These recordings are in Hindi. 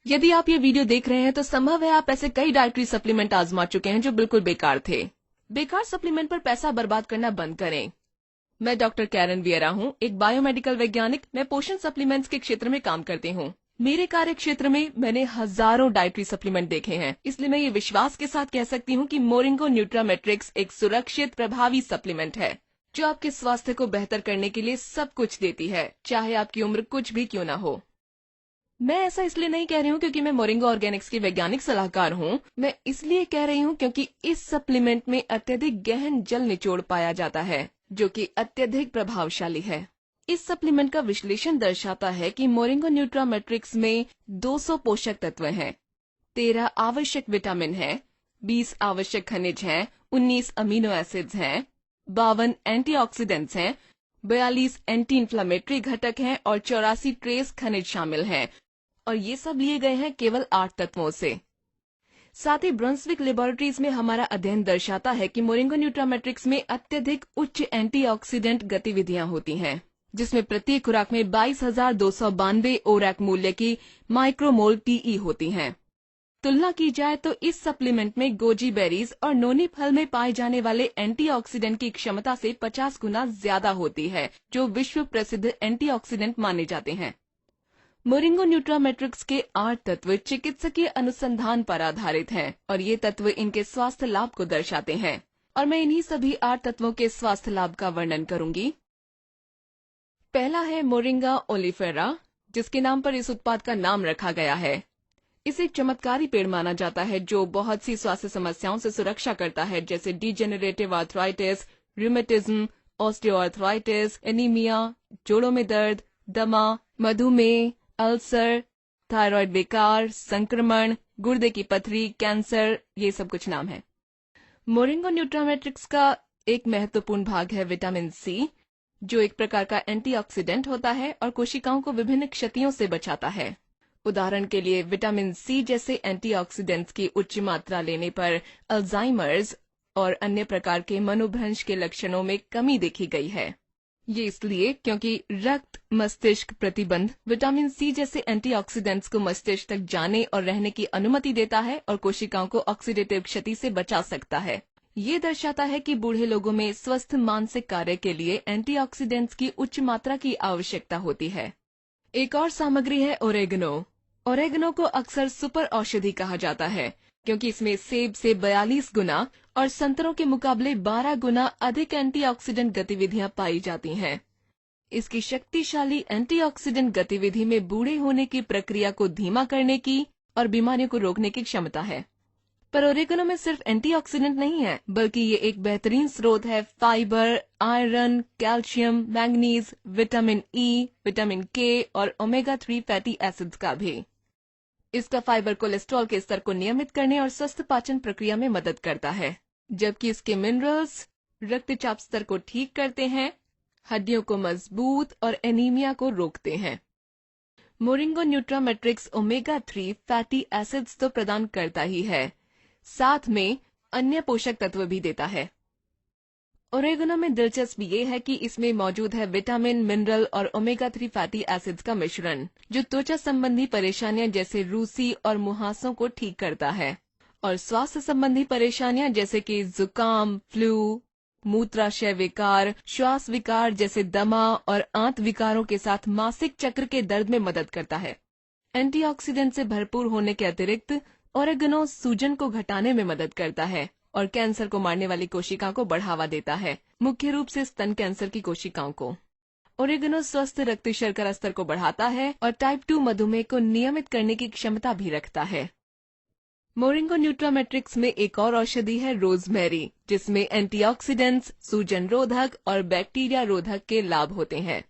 यदि आप ये वीडियो देख रहे हैं तो संभव है आप ऐसे कई डाइटरी सप्लीमेंट आजमा चुके हैं जो बिल्कुल बेकार थे। बेकार सप्लीमेंट पर पैसा बर्बाद करना बंद करें। मैं डॉक्टर कैरन वियरा हूँ, एक बायोमेडिकल वैज्ञानिक। मैं पोषण सप्लीमेंट्स के क्षेत्र में काम करती हूँ। मेरे कार्य क्षेत्र में मैंने हजारों डाइटरी सप्लीमेंट देखे हैं, इसलिए मैं ये विश्वास के साथ कह सकती हूँ कि मोरिंगो न्यूट्रामेट्रिक्स एक सुरक्षित प्रभावी सप्लीमेंट है जो आपके स्वास्थ्य को बेहतर करने के लिए सब कुछ देती है, चाहे आपकी उम्र कुछ भी क्यों ना हो। मैं ऐसा इसलिए नहीं कह रही हूँ क्योंकि मैं मोरिंगा ऑर्गेनिक्स की वैज्ञानिक सलाहकार हूँ। मैं इसलिए कह रही हूँ क्योंकि इस सप्लीमेंट में अत्यधिक गहन जल निचोड़ पाया जाता है जो कि अत्यधिक प्रभावशाली है। इस सप्लीमेंट का विश्लेषण दर्शाता है कि मोरिंगा न्यूट्रामेट्रिक्स में 200 पोषक तत्व हैं, 13 आवश्यक विटामिन हैं, 20 आवश्यक खनिज हैं, 19 अमीनो एसिड्स हैं, 52 एंटीऑक्सीडेंट्स हैं, 42 एंटी इन्फ्लेमेटरी घटक हैं और 84 ट्रेस खनिज शामिल हैं। और ये सब लिए गए हैं केवल 8 तत्वों से। साथ ही ब्रंसविक लेबोरेटरीज में हमारा अध्ययन दर्शाता है कि मोरिंगा न्यूट्रामेट्रिक्स में अत्यधिक उच्च एंटीऑक्सीडेंट गतिविधियां होती हैं, जिसमें प्रत्येक खुराक में 22,292 ओरैक मूल्य की माइक्रोमोल टीई होती हैं। तुलना की जाए तो इस सप्लीमेंट में गोजी बेरीज और नोनी फल में पाए जाने वाले एंटीऑक्सीडेंट की क्षमता से 50 गुना ज्यादा होती है, जो विश्व प्रसिद्ध एंटीऑक्सीडेंट माने जाते हैं। मोरिंगो न्यूट्रामेट्रिक्स के 8 तत्व चिकित्सकीय अनुसंधान पर आधारित हैं और ये तत्व इनके स्वास्थ्य लाभ को दर्शाते हैं और मैं इन्हीं सभी 8 तत्वों के स्वास्थ्य लाभ का वर्णन करूंगी। पहला है मोरिंगा ओलिफेरा, जिसके नाम पर इस उत्पाद का नाम रखा गया है। इसे एक चमत्कारी पेड़ माना जाता है जो बहुत सी स्वास्थ्य समस्याओं से सुरक्षा करता है, जैसे degenerative arthritis, rheumatism, osteoarthritis, anaemia, जोड़ों में दर्द, दमा, मधुमेह, अल्सर, थायराइड विकार, संक्रमण, गुर्दे की पथरी, कैंसर, ये सब कुछ नाम है। मोरिंगा न्यूट्रामेट्रिक्स का एक महत्वपूर्ण भाग है विटामिन सी, जो एक प्रकार का एंटीऑक्सीडेंट होता है और कोशिकाओं को विभिन्न क्षतियों से बचाता है। उदाहरण के लिए विटामिन सी जैसे एंटीऑक्सीडेंट्स की उच्च मात्रा लेने पर अल्जाइमर्स और अन्य प्रकार के मनोभ्रंश के लक्षणों में कमी देखी गई है। ये इसलिए क्योंकि रक्त मस्तिष्क प्रतिबंध विटामिन सी जैसे एंटीऑक्सीडेंट्स को मस्तिष्क तक जाने और रहने की अनुमति देता है और कोशिकाओं को ऑक्सीडेटिव क्षति से बचा सकता है। ये दर्शाता है कि बूढ़े लोगों में स्वस्थ मानसिक कार्य के लिए एंटीऑक्सीडेंट्स की उच्च मात्रा की आवश्यकता होती है। एक और सामग्री है ओरेगनो। ओरेगनो को अक्सर सुपर औषधि कहा जाता है क्योंकि इसमें सेब से 42 गुना और संतरों के मुकाबले 12 गुना अधिक एंटीऑक्सीडेंट गतिविधियां पाई जाती हैं। इसकी शक्तिशाली एंटीऑक्सीडेंट गतिविधि में बूढ़े होने की प्रक्रिया को धीमा करने की और बीमारियों को रोकने की क्षमता है। पर ओरेगनो में सिर्फ एंटीऑक्सीडेंट नहीं है, बल्कि ये एक बेहतरीन स्रोत है fibre, iron, calcium, manganese, vitamin E, vitamin के और ओमेगा 3 फैटी एसिड्स का भी। इसका फाइबर कोलेस्ट्रॉल के स्तर को नियमित करने और स्वस्थ पाचन प्रक्रिया में मदद करता है, जबकि इसके मिनरल्स रक्तचाप स्तर को ठीक करते हैं, हड्डियों को मजबूत और एनीमिया को रोकते हैं। मोरिंगा न्यूट्रामेट्रिक्स ओमेगा 3 फैटी एसिड्स तो प्रदान करता ही है, साथ में अन्य पोषक तत्व भी देता है। ओरेगनो में दिलचस्प ये है कि इसमें मौजूद है विटामिन, मिनरल और ओमेगा 3 फैटी एसिड्स का मिश्रण, जो त्वचा संबंधी परेशानियां जैसे रूसी और मुहासों को ठीक करता है और स्वास्थ्य संबंधी परेशानियां जैसे कि जुकाम, फ्लू, मूत्राशय विकार, श्वास विकार जैसे दमा और आंत विकारों के साथ मासिक चक्र के दर्द में मदद करता है। एंटीऑक्सीडेंट से भरपूर होने के अतिरिक्त ओरेगनो सूजन को घटाने में मदद करता है और कैंसर को मारने वाली कोशिकाओं को बढ़ावा देता है, मुख्य रूप से स्तन कैंसर की कोशिकाओं को। ओरेगनो स्वस्थ रक्त शर्करा स्तर को बढ़ाता है और टाइप 2 मधुमेह को नियमित करने की क्षमता भी रखता है। मोरिंगा न्यूट्रामेट्रिक्स में एक और औषधि है रोजमेरी, जिसमें एंटीऑक्सीडेंट्स, सूजन रोधक और बैक्टीरिया रोधक के लाभ होते हैं।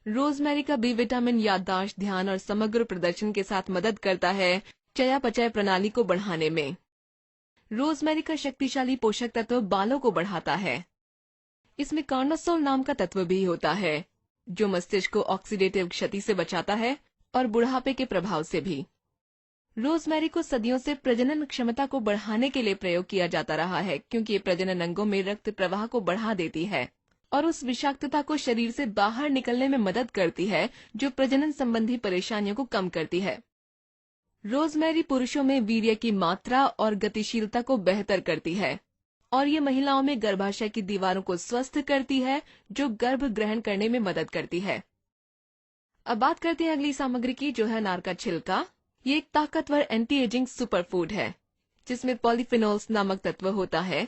रोजमेरी का बी विटामिन याददाश्त, ध्यान और समग्र प्रदर्शन के साथ मदद करता है चयापचय प्रणाली को बढ़ाने में। रोजमेरी का शक्तिशाली पोषक तत्व बालों को बढ़ाता है। इसमें कार्नोसोल नाम का तत्व भी होता है, जो मस्तिष्क को ऑक्सीडेटिव क्षति से बचाता है और बुढ़ापे के प्रभाव से भी। रोजमेरी को सदियों से प्रजनन क्षमता को बढ़ाने के लिए प्रयोग किया जाता रहा है, क्योंकि ये प्रजनन अंगों में रक्त प्रवाह को बढ़ा देती है और उस विषाक्तता को शरीर से बाहर निकलने में मदद करती है, जो प्रजनन संबंधी परेशानियों को कम करती है। रोजमेरी पुरुषों में वीर्य की मात्रा और गतिशीलता को बेहतर करती है और ये महिलाओं में गर्भाशय की दीवारों को स्वस्थ करती है, जो गर्भ ग्रहण करने में मदद करती है। अब बात करते हैं अगली सामग्री की, जो है अनार का छिलका। ये एक ताकतवर एंटी एजिंग सुपरफूड है जिसमें पॉलीफिनोल्स नामक तत्व होता है।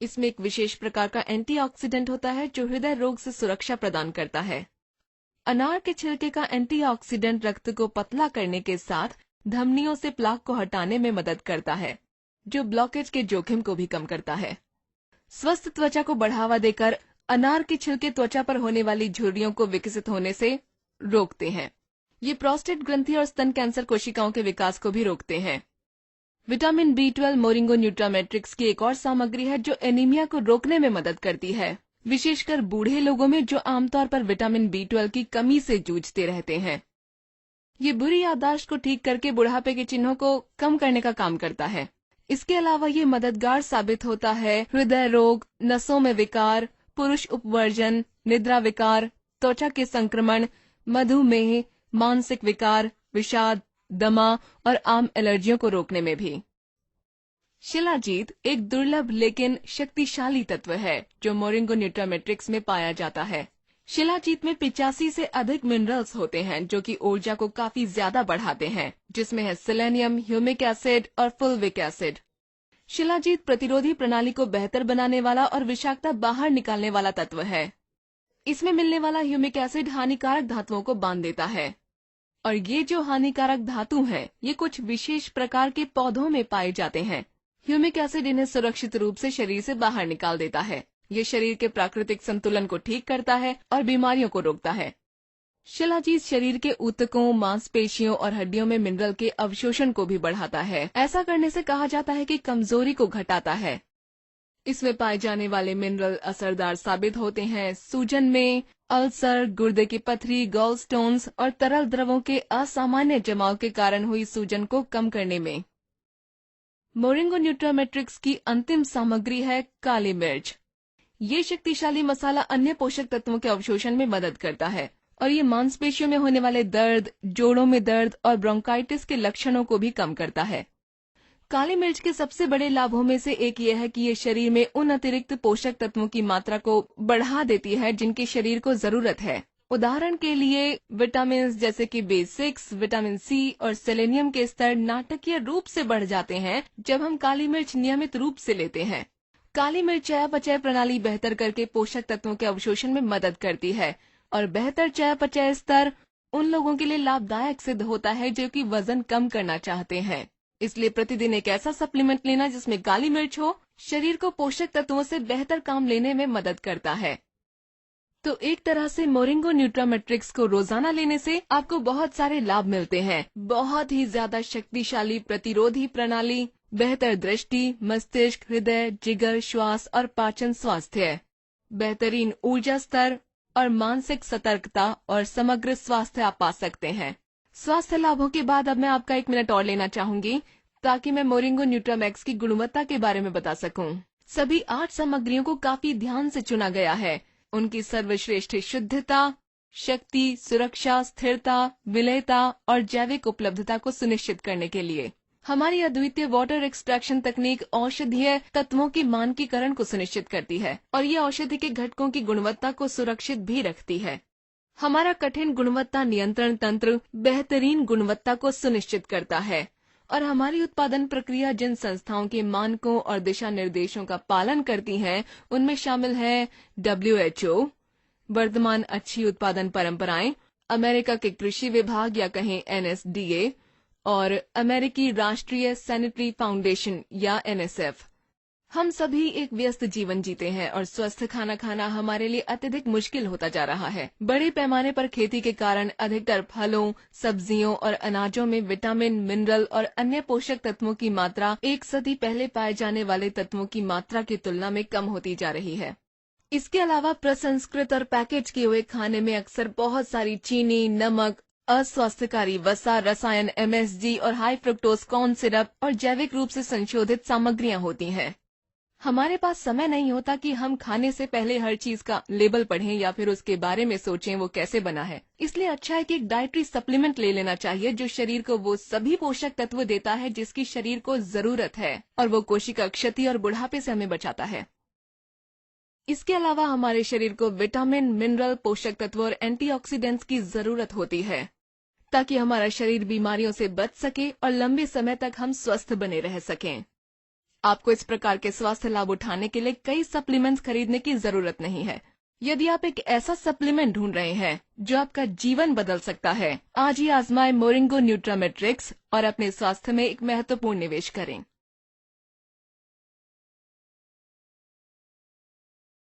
इसमें एक विशेष प्रकार का एंटीऑक्सीडेंट होता है जो हृदय रोग से सुरक्षा प्रदान करता है। अनार के छिलके का एंटीऑक्सीडेंट रक्त को पतला करने के साथ धमनियों से प्लाक को हटाने में मदद करता है, जो ब्लॉकेज के जोखिम को भी कम करता है। स्वस्थ त्वचा को बढ़ावा देकर अनार के छिलके त्वचा पर होने वाली झुर्रियों को विकसित होने से रोकते हैं। ये प्रोस्टेट ग्रंथि और स्तन कैंसर कोशिकाओं के विकास को भी रोकते हैं। विटामिन B12 मोरिंगो न्यूट्रामेट्रिक्स की एक और सामग्री है जो एनीमिया को रोकने में मदद करती है, विशेषकर बूढ़े लोगों में जो आमतौर पर विटामिन B12 की कमी से जूझते रहते हैं। ये बुरी याददाश्त को ठीक करके बुढ़ापे के चिन्हों को कम करने का काम करता है। इसके अलावा ये मददगार साबित होता है हृदय रोग, नसों में विकार, पुरुष उपवर्जन, निद्रा विकार, त्वचा के संक्रमण, मधुमेह, मानसिक विकार, विषाद, दमा और आम एलर्जियों को रोकने में भी। शिलाजीत एक दुर्लभ लेकिन शक्तिशाली तत्व है जो मोरिंगो न्यूट्रामेट्रिक्स में पाया जाता है। शिलाजीत में 85 से अधिक मिनरल्स होते हैं जो कि ऊर्जा को काफी ज्यादा बढ़ाते हैं, जिसमें है सेलेनियम, ह्यूमिक एसिड और फुलविक एसिड। शिलाजीत प्रतिरोधी प्रणाली को बेहतर बनाने वाला और विषाक्तता बाहर निकालने वाला तत्व है। इसमें मिलने वाला ह्यूमिक एसिड हानिकारक धातुओं को बांध देता है और ये जो हानिकारक धातु हैं, ये कुछ विशेष प्रकार के पौधों में पाए जाते हैं। ह्यूमिक एसिड इन्हें सुरक्षित रूप से शरीर से बाहर निकाल देता है। ये शरीर के प्राकृतिक संतुलन को ठीक करता है और बीमारियों को रोकता है। शिलाजीत शरीर के ऊतकों, मांसपेशियों और हड्डियों में मिनरल के अवशोषण को भी बढ़ाता है। ऐसा करने से कहा जाता है कि कमजोरी को घटाता है। इसमें पाए जाने वाले मिनरल असरदार साबित होते हैं सूजन में, अल्सर, गुर्दे की पथरी, गॉल स्टोन्स और तरल द्रवों के असामान्य जमाव के कारण हुई सूजन को कम करने में। मोरिंगो न्यूट्रामेट्रिक्स की अंतिम सामग्री है काली मिर्च। ये शक्तिशाली मसाला अन्य पोषक तत्वों के अवशोषण में मदद करता है और ये मांसपेशियों में होने वाले दर्द, जोड़ों में दर्द और ब्रोंकाइटिस के लक्षणों को भी कम करता है। काली मिर्च के सबसे बड़े लाभों में से एक यह है कि ये शरीर में उन अतिरिक्त पोषक तत्वों की मात्रा को बढ़ा देती है जिनकी शरीर को जरूरत है। उदाहरण के लिए विटामिन जैसे कि B6, विटामिन C और सेलेनियम के स्तर नाटकीय रूप से बढ़ जाते हैं जब हम काली मिर्च नियमित रूप से लेते हैं। काली मिर्च चयापचय प्रणाली बेहतर करके पोषक तत्वों के अवशोषण में मदद करती है और बेहतर चयापचय स्तर उन लोगों के लिए लाभदायक सिद्ध होता है जो कि वजन कम करना चाहते हैं। इसलिए प्रतिदिन एक ऐसा सप्लीमेंट लेना जिसमें काली मिर्च हो, शरीर को पोषक तत्वों से बेहतर काम लेने में मदद करता है। तो एक तरह से मोरिंगो न्यूट्रामेट्रिक्स को रोजाना लेने से आपको बहुत सारे लाभ मिलते हैं। बहुत ही ज्यादा शक्तिशाली प्रतिरोधी प्रणाली, बेहतर दृष्टि, मस्तिष्क, हृदय, जिगर, श्वास और पाचन स्वास्थ्य, बेहतरीन ऊर्जा स्तर और मानसिक सतर्कता और समग्र स्वास्थ्य आप पा सकते हैं। स्वास्थ्य लाभों के बाद अब मैं आपका 1 मिनट और लेना चाहूंगी ताकि मैं मोरिंगो न्यूट्रामैक्स की गुणवत्ता के बारे में बता सकूं। सभी 8 सामग्रियों को काफी ध्यान से चुना गया है। उनकी सर्वश्रेष्ठ शुद्धता, शक्ति, सुरक्षा, स्थिरता, विलयता और जैविक उपलब्धता को सुनिश्चित करने के लिए। हमारी अद्वितीय वाटर एक्सट्रैक्शन तकनीक औषधीय तत्वों की मानकीकरण को सुनिश्चित करती है और ये औषधि के घटकों की गुणवत्ता को सुरक्षित भी रखती है। हमारा कठिन गुणवत्ता नियंत्रण तंत्र बेहतरीन गुणवत्ता को सुनिश्चित करता है और हमारी उत्पादन प्रक्रिया जिन संस्थाओं के मानकों और दिशा निर्देशों का पालन करती है उनमें शामिल है WHO, वर्तमान अच्छी उत्पादन परंपराएं, अमेरिका के कृषि विभाग या कहें NSDA और अमेरिकी राष्ट्रीय सैनिटरी फाउंडेशन या NSF। हम सभी एक व्यस्त जीवन जीते हैं और स्वस्थ खाना खाना हमारे लिए अत्यधिक मुश्किल होता जा रहा है। बड़े पैमाने पर खेती के कारण अधिकतर फलों, सब्जियों और अनाजों में विटामिन, मिनरल और अन्य पोषक तत्वों की मात्रा 1 सदी पहले पाए जाने वाले तत्वों की मात्रा की तुलना में कम होती जा रही है। इसके अलावा प्रसंस्कृत और पैकेज किए हुए खाने में अक्सर बहुत सारी चीनी, नमक, अस्वास्थ्यकारी वसा, रसायन, MSG और हाई फ्रुक्टोज कॉर्न सिरप और जैविक रूप से संशोधित सामग्रियां होती हैं। हमारे पास समय नहीं होता कि हम खाने से पहले हर चीज का लेबल पढ़ें या फिर उसके बारे में सोचें वो कैसे बना है। इसलिए अच्छा है कि एक डाइटरी सप्लीमेंट ले लेना चाहिए जो शरीर को वो सभी पोषक तत्व देता है जिसकी शरीर को जरूरत है, और वो कोशिका क्षति और बुढ़ापे से हमें बचाता है। इसके अलावा हमारे शरीर को विटामिन, मिनरल, पोषक तत्व और एंटीऑक्सीडेंट्स की जरूरत होती है ताकि हमारा शरीर बीमारियों से बच सके और लंबे समय तक हम स्वस्थ बने रह सकें। आपको इस प्रकार के स्वास्थ्य लाभ उठाने के लिए कई सप्लीमेंट्स खरीदने की जरूरत नहीं है। यदि आप एक ऐसा सप्लीमेंट ढूंढ रहे हैं जो आपका जीवन बदल सकता है, आज ही आजमाएं मोरिंगो न्यूट्रामेट्रिक्स और अपने स्वास्थ्य में एक महत्वपूर्ण निवेश करें।